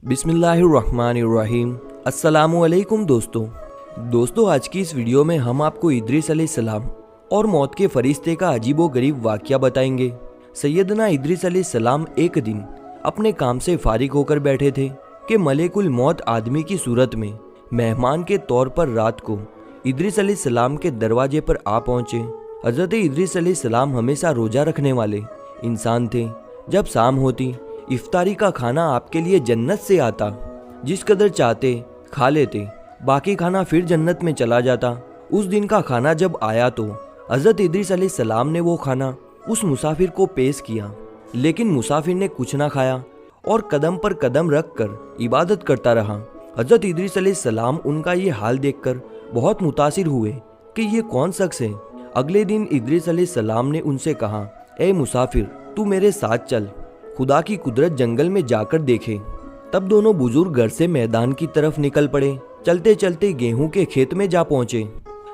बिस्मिल्लाहिर्रहमानिर्रहीम। अस्सलामुअलैकुम दोस्तों, आज की इस वीडियो में हम आपको इद्रिस अलैहिस्सलाम और मौत के फरिश्ते का अजीबो गरीब वाक़या बताएंगे। सैयदना इद्रिस अलैहिस्सलाम एक दिन अपने काम से फारिग होकर बैठे थे कि मलेकुल मौत आदमी की सूरत में मेहमान के तौर पर रात को इद्रिस अलैहिस्सलाम के दरवाजे पर आ पहुंचे। हज़रत इद्रिस अलैहिस्सलाम हमेशा रोज़ा रखने वाले इंसान थे। जब शाम होती इफ्तारी का खाना आपके लिए जन्नत से आता, जिस कदर चाहते खा लेते, बाकी खाना फिर जन्नत में चला जाता। उस दिन का खाना जब आया तो हज़रत इद्रिस अलैहिस्सलाम ने वो खाना उस मुसाफिर को पेश किया, लेकिन मुसाफिर ने कुछ ना खाया और कदम पर कदम रख कर इबादत करता रहा। हज़रत इद्रिस अलैहिस्सलाम उनका ये हाल देखकर बहुत मुतासिर हुए कि ये कौन शख्स है। अगले दिन इद्रिस अलैहिस्सलाम ने उनसे कहा, ए मुसाफिर, तू मेरे साथ चल, खुदा की कुदरत जंगल में जाकर देखे। तब दोनों बुजुर्ग घर से मैदान की तरफ निकल पड़े। चलते चलते गेहूं के खेत में जा पहुंचे।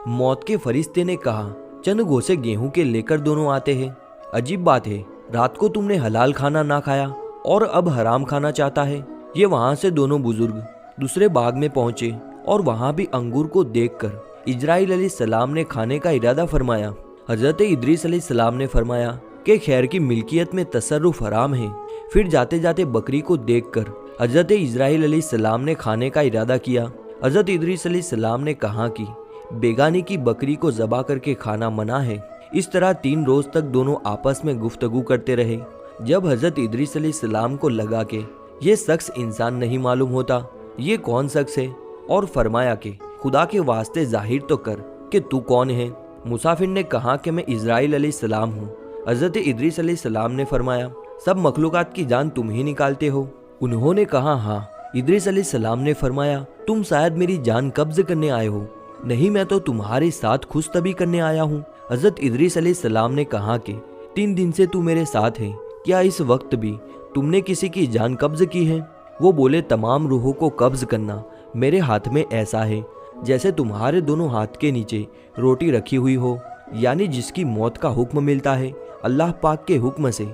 मौत के फरिश्ते ने कहा, चंद गोसे गेहूं के लेकर दोनों आते हैं। अजीब बात है, रात को तुमने हलाल खाना ना खाया और अब हराम खाना चाहता है। ये वहां से दोनों बुजुर्ग दूसरे बाग में पहुंचे और वहां भी अंगूर को देखकर इजराइल अलैहिस्सलाम ने खाने का इरादा फरमाया। हजरत इद्रिस अलैहिस्सलाम ने फरमाया कि खैर की मिल्कियत में तसर्रुफ हराम है। फिर जाते जाते बकरी को देखकर हजरत इजराइल अलैहिस्सलाम ने खाने का इरादा किया। हजरत इद्रिस अलैहिस्सलाम ने कहा कि बेगानी की बकरी को ज़बा करके खाना मना है। इस तरह 3 रोज तक दोनों आपस में गुफ्तगू करते रहे। जब हजरत इद्रिस अलैहिस्सलाम को लगा कि ये शख्स इंसान नहीं मालूम होता, ये कौन शख्स है, और फरमाया कि खुदा के वास्ते जाहिर तो कर कि तू कौन है। मुसाफिर ने कहा कि मैं इजराइल अलैहिस्सलाम हूँ। हजरत इद्रिस अलैहिस्सलाम ने फरमाया, सब मखलूकात की जान तुम ही निकालते हो। उन्होंने कहा, हाँ। इद्रिस अलैहिस्सलाम ने फरमाया, तुम शायद मेरी जान कब्ज करने आए हो। नहीं, मैं तो तुम्हारे साथ खुश तभी करने आया हूँ। हजरत इद्रिस अलैहिस्सलाम ने कहा कि 3 दिन से तू मेरे साथ है, क्या इस वक्त भी तुमने किसी की जान कब्ज की है? वो बोले, तमाम रूहों को कब्ज करना मेरे हाथ में ऐसा है जैसे तुम्हारे दोनों हाथ के नीचे रोटी रखी हुई हो, यानी जिसकी मौत का हुक्म मिलता है अल्लाह पाक के हुक्म से।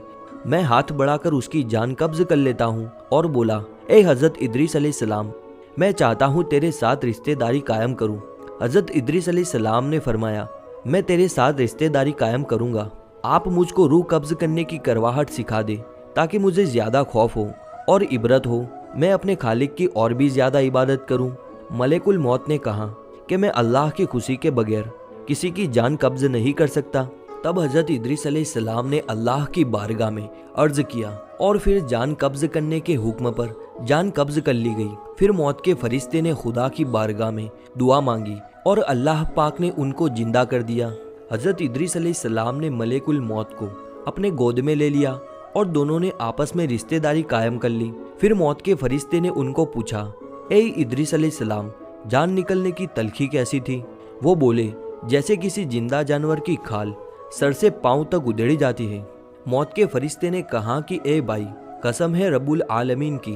मैं हाथ बढ़ाकर उसकी जान कब्ज कर लेता हूँ और बोला, ए हजरत इद्रिस अलैहिस्सलाम, मैं चाहता हूँ तेरे साथ रिश्तेदारी कायम करूँ। हजरत इद्रिस अलैहिस्सलाम ने फरमाया, मैं तेरे साथ रिश्तेदारी कायम करूँगा। आप मुझको रूह कब्ज करने की करवाहट सिखा दे ताकि मुझे ज़्यादा खौफ हो और इबरत हो, मैं अपने खालिक की और भी ज़्यादा इबादत करूँ। मलेकुल मौत ने कहा कि मैं अल्लाह की खुशी के बगैर किसी की जान कब्ज नहीं कर सकता। तब हजरत इद्रिस अलैहिस्सलाम ने अल्लाह की बारगाह में अर्ज किया और फिर जान कब्ज करने के हुक्म पर जान कब्ज कर ली गई। फिर मौत के फरिश्ते ने खुदा की बारगाह में दुआ मांगी और अल्लाह पाक ने उनको जिंदा कर दिया। हजरत इद्रिस अलैहिस्सलाम ने मलेकुल मौत को अपने गोद में ले लिया और दोनों ने आपस में रिश्तेदारी कायम कर ली। फिर मौत के फरिश्ते ने उनको पूछा, ए इद्रिस अलैहिस्सलाम, जान निकलने की तलखी कैसी थी? वो बोले, जैसे किसी जिंदा जानवर की खाल सर से पांव तक उधेड़ी जाती है। मौत के फरिश्ते ने कहा कि ए भाई, कसम है रब्बुल आलमीन की,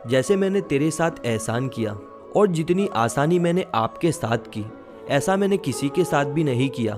जैसे मैंने तेरे साथ एहसान किया और जितनी आसानी मैंने आपके साथ की, ऐसा मैंने किसी के साथ भी नहीं किया।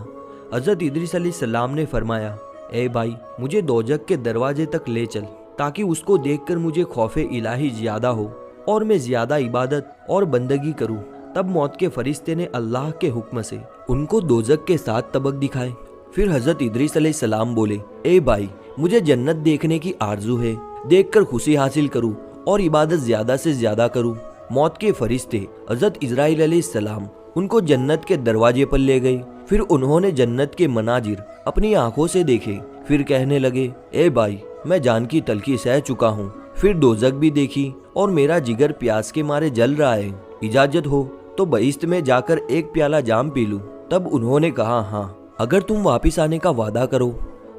हजरत इद्रिस अलैहिस्सलाम ने फरमाया, ए भाई, मुझे दोजक के दरवाजे तक ले चल ताकि उसको देखकर मुझे खौफे इलाही ज्यादा हो और मैं ज्यादा इबादत और बंदगी करूं। तब मौत के फरिश्ते ने अल्लाह के हुक्म से उनको दोजक के 7 तबक दिखाए। फिर हजरत इद्रिस अलैहिस्सलाम बोले, ए भाई, मुझे जन्नत देखने की आरजू है, देखकर खुशी हासिल करूं और इबादत ज्यादा से ज्यादा करूं। मौत के फरिश्ते हजरत इजराइल अलैहिस्सलाम उनको जन्नत के दरवाजे पर ले गए। फिर उन्होंने जन्नत के मनाजिर अपनी आंखों से देखे। फिर कहने लगे, ए भाई, मैं जान की तलखी सह चुका हूँ। फिर दोजक भी देखी और मेरा जिगर प्यास के मारे जल रहा है। इजाजत हो तो बहिश्त में जाकर एक प्याला जाम पी लूं। तब उन्होंने कहा, हाँ, अगर तुम वापिस आने का वादा करो।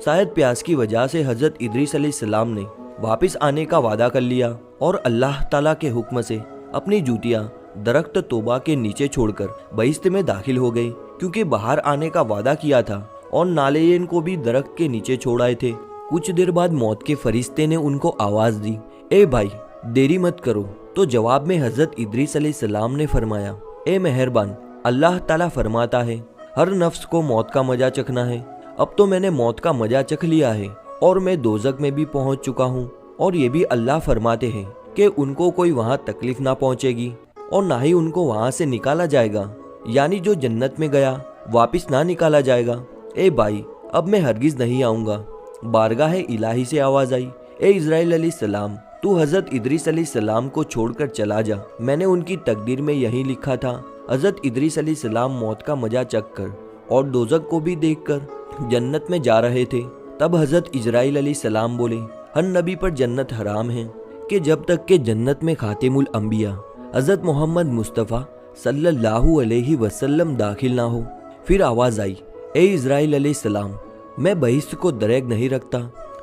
शायद प्यास की वजह से हजरत इद्रिस अलैहिस्सलाम ने वापिस आने का वादा कर लिया और अल्लाह ताला के हुक्म से अपनी जूतियां दरख्त तोबा के नीचे छोड़कर बहिश्त में दाखिल हो गए, क्योंकि बाहर आने का वादा किया था और नालेयन को भी दरख्त के नीचे छोड़ आए थे। कुछ देर बाद मौत के फरिश्ते ने उनको आवाज दी, ए भाई, देरी मत करो। तो जवाब में हजरत इद्रिस अलैहिस्सलाम ने फरमाया, ए मेहरबान, अल्लाह ताला फरमाता है, हर नफ्स को मौत का मजा चखना है। अब तो मैंने मौत का मजा चख लिया है और मैं दोजक में भी पहुंच चुका हूँ। और ये भी अल्लाह फरमाते हैं कि उनको कोई वहाँ तकलीफ ना पहुँचेगी और ना ही उनको वहाँ से निकाला जाएगा, यानी जो जन्नत में गया वापस ना निकाला जाएगा। ए भाई, अब मैं हरगिज नहीं आऊँगा। बारगाह इलाही से आवाज़ आई, ए इज़राइल अलैहिस्सलाम, तू हज़रत इदरीस अलैहिस्सलाम को छोड़कर चला जा। मैंने उनकी तकदीर में यही लिखा था। हज़रत इदरीस अलैहिस्सलाम मौत का मजा चखकर और दोज़ख को भी देखकर जन्नत में जा रहे थे। तब हज़रत इज़राइल अलैहिस्सलाम बोले, हर नबी पर जन्नत हराम है कि जब तक के जन्नत में खातिमुल अंबिया हज़रत मोहम्मद मुस्तफ़ा सल्लल्लाहु अलैहि वसल्लम दाखिल ना हो। फिर आवाज़ आई, ए इज़राइल अलैहिस्सलाम, मैं बहिश्त को दरेग नहीं रखता,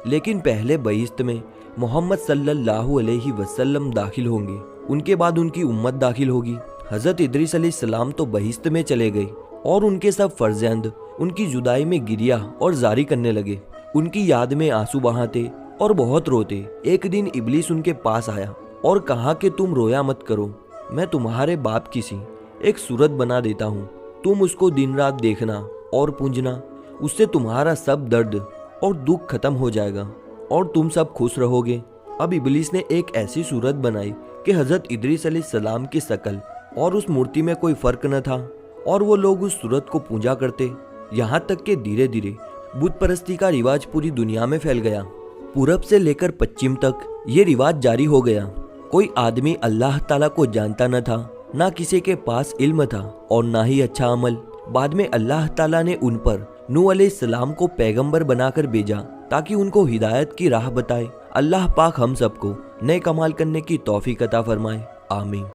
लेकिन पहले बहिश्त में मोहम्मद सल्लल्लाहु अलैहि वसल्लम दाखिल होंगे, उनके बाद उनकी उम्मत दाखिल होगी। हज़रत इदरीस अलैहिस्सलाम तो बहिश्त में चले गए और उनके सब फर्जंद उनकी जुदाई में गिरिया और जारी करने लगे, उनकी याद में आंसू बहाते और बहुत रोते। एक दिन इब्लीस उनके पास आया और कहा कि तुम रोया मत करो, मैं तुम्हारे बाप की सी एक सूरत बना देता हूँ, तुम उसको दिन रात देखना और पूजना, उससे तुम्हारा सब दर्द और दुख खत्म हो जाएगा और तुम सब खुश रहोगे। अब इब्लीस ने एक ऐसी सूरत बनाई कि हज़रत इदरीस अलैहिस्सलाम की शकल और उस मूर्ति में कोई फर्क न था और वो लोग उस सूरत को पूजा करते, यहाँ तक कि धीरे धीरे बुत परस्ती का रिवाज पूरी दुनिया में फैल गया। पूरब से लेकर पश्चिम तक ये रिवाज जारी हो गया। कोई आदमी अल्लाह ताला को जानता न था, ना किसी के पास इल्म था और ना ही अच्छा अमल। बाद में अल्लाह ताला ने उन पर नूह अलैहिस्सलाम को पैगंबर बनाकर भेजा ताकि उनको हिदायत की राह बताए। अल्लाह पाक हम सबको नेक अमाल करने की तौफीक अता फरमाए। आमीन।